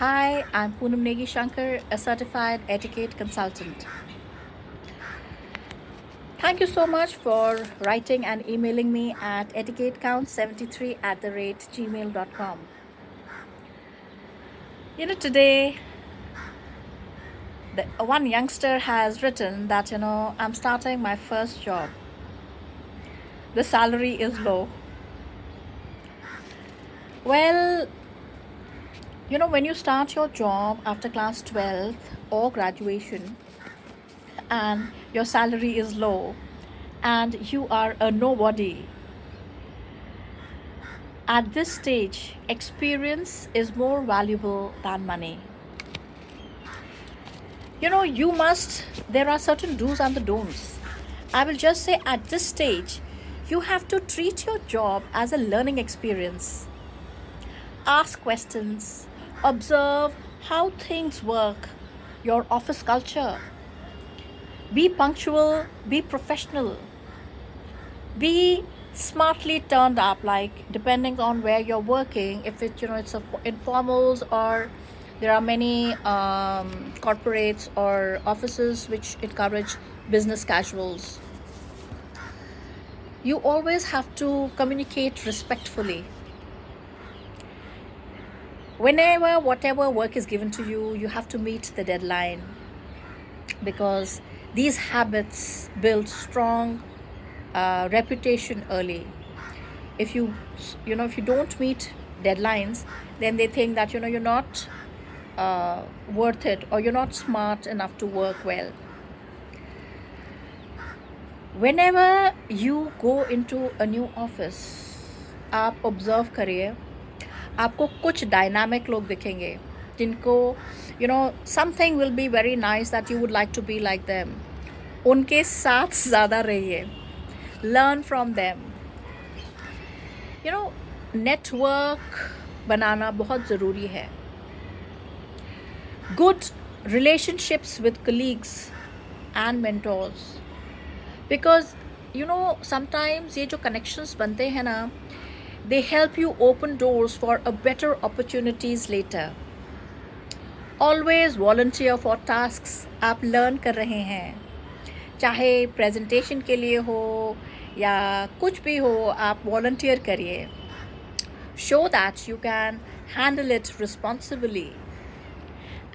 Hi, I'm Poonam Negi Shankar, a certified etiquette consultant. Thank you so much for writing and emailing me at etiquettecount73@gmail.com. Today, one youngster has written that, I'm starting my first job. The salary is low. Well, when you start your job after class 12th or graduation and your salary is low and you are a nobody, at this stage, experience is more valuable than money. There are certain do's and the don'ts. I will just say at this stage, you have to treat your job as a learning experience. Ask questions, observe how things work, your office culture. Be punctual, be professional, be smartly turned up, like depending on where you're working, if it's informals, or there are many corporates or offices which encourage business casuals. You always have to communicate respectfully. Whenever whatever work is given to you, you have to meet the deadline, because these habits build strong reputation early. If you don't meet deadlines, then they think that you're not worth it, or you're not smart enough to work well. Whenever you go into a new office, आप observe करिए, आपको कुछ dynamic लोग दिखेंगे जिनको something will be very nice that you would like to be like them. उनके साथ ज़्यादा रहिए, लर्न फ्रॉम देम. नेटवर्क बनाना बहुत ज़रूरी है. Good relationships with colleagues and mentors, because sometimes ये जो connections बनते हैं ना, they help you open doors for a better opportunities later. Always volunteer for tasks आप learn कर रहे हैं, चाहे presentation के लिए हो या कुछ भी हो, आप volunteer करिए. Show that you can handle it responsibly,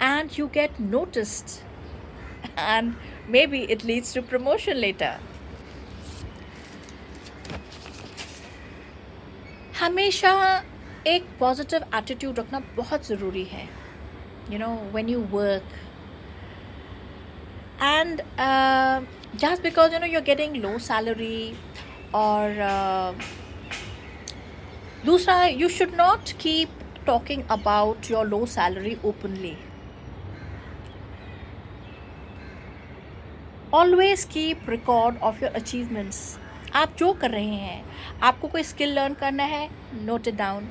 and you get noticed, and maybe it leads to promotion later. हमेशा एक पॉजिटिव एटीट्यूड रखना बहुत ज़रूरी है, when you work. And just because you're getting low salary, or दूसरा, you should not keep talking about your low salary openly. Always keep record of your achievements. आप जो कर रहे हैं, आपको कोई स्किल लर्न करना है, note it down.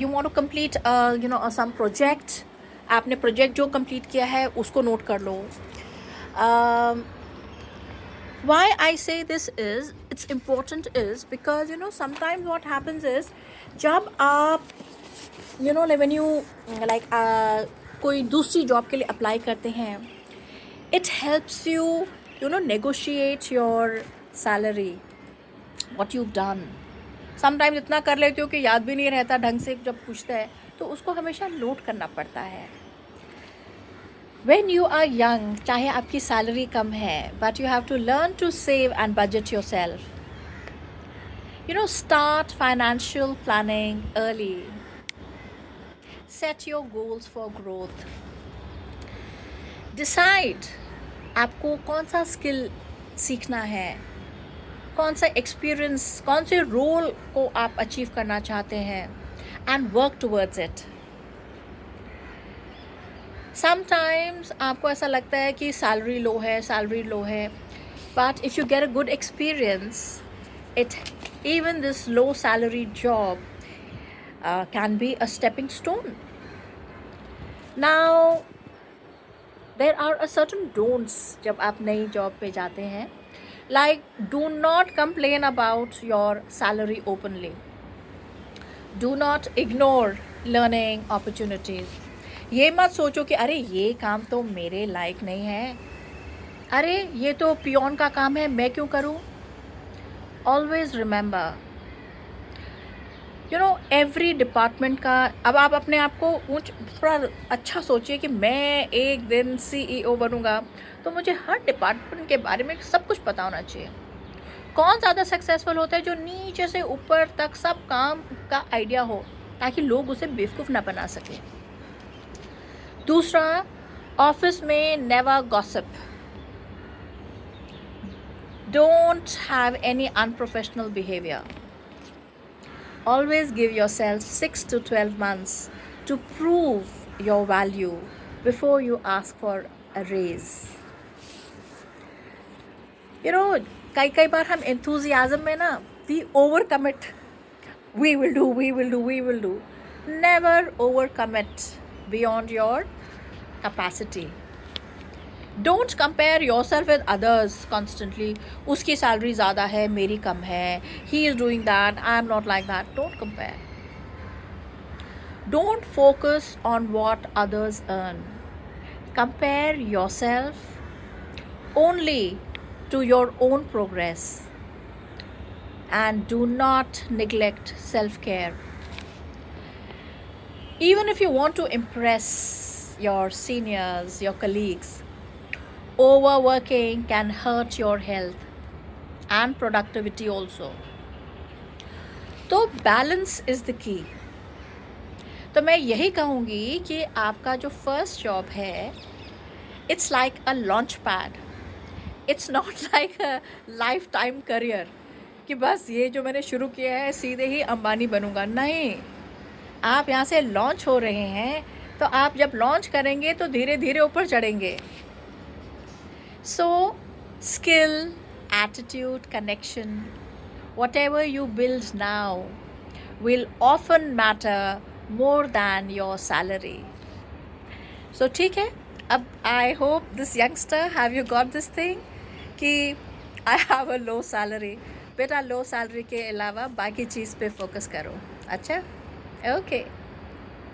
You want to complete some project, आपने प्रोजेक्ट जो कंप्लीट किया है उसको नोट कर लो. Why I say this is, it's important is because sometimes what happens is, जब आप when you like कोई दूसरी जॉब के लिए अप्लाई करते हैं, it helps you negotiate your salary, what you've done. Sometimes इतना कर लेते हो कि याद भी नहीं रहता ढंग से, जब पूछता है तो उसको हमेशा नोट करना पड़ता है. When you are young, चाहे आपकी सैलरी कम है, but you have to learn to save and budget yourself. Start financial planning early. Set your goals for growth. Decide आपको कौन सा स्किल सीखना है, कौन सा एक्सपीरियंस, कौन से रोल को आप अचीव करना चाहते हैं, and work towards it. Sometimes आपको ऐसा लगता है कि सैलरी लो है, but if you get a good experience, even this low salary job can be a stepping stone. Now, there are a certain don'ts जब आप नई जॉब पे जाते हैं. Like, do not complain about your salary openly. Do not ignore learning opportunities. ये मत सोचो कि अरे ये काम तो मेरे लायक नहीं है, अरे ये तो पियोन का काम है, मैं क्यों करूं. ऑलवेज रिमेंबर, एवरी डिपार्टमेंट का. अब आप अपने आप को थोड़ा अच्छा सोचिए कि मैं एक दिन CEO बनूंगा तो मुझे हर डिपार्टमेंट के बारे में सब कुछ पता होना चाहिए. कौन ज़्यादा सक्सेसफुल होता है? जो नीचे से ऊपर तक सब काम का आइडिया हो, ताकि लोग उसे बेवकूफ़ ना बना सके. दूसरा, ऑफिस में never gossip. Don't have any unprofessional behaviour. Always give yourself 6 to 12 months to prove your value before you ask for a raise. कई बार हम enthusiasm में ना, we overcommit. We will do. Never overcommit beyond your capacity. Don't compare yourself with others constantly. उसकी salary ज़्यादा है, मेरी कम है, he is doing that, I am not like that. Don't compare. Don't focus on what others earn. Compare yourself only to your own progress and do not neglect self-care. Even if you want to impress your seniors, your colleagues, overworking can hurt your health and productivity also. तो balance is the key. तो मैं यही कहूँगी कि आपका जो first job है, it's like a launch pad. It's not like a lifetime career कि बस ये जो मैंने शुरू किया है सीधे ही अंबानी बनूंगा. नहीं, आप यहाँ से लॉन्च हो रहे हैं, तो आप जब लॉन्च करेंगे तो धीरे धीरे ऊपर चढ़ेंगे. So, skill, attitude, connection, whatever you build now will often matter more than your salary. So, ठीक है. अब I hope this youngster, have you got this thing कि I have a low salary. बेटा लो सैलरी के अलावा बाकी चीज़ पे focus करो. अच्छा, ओके.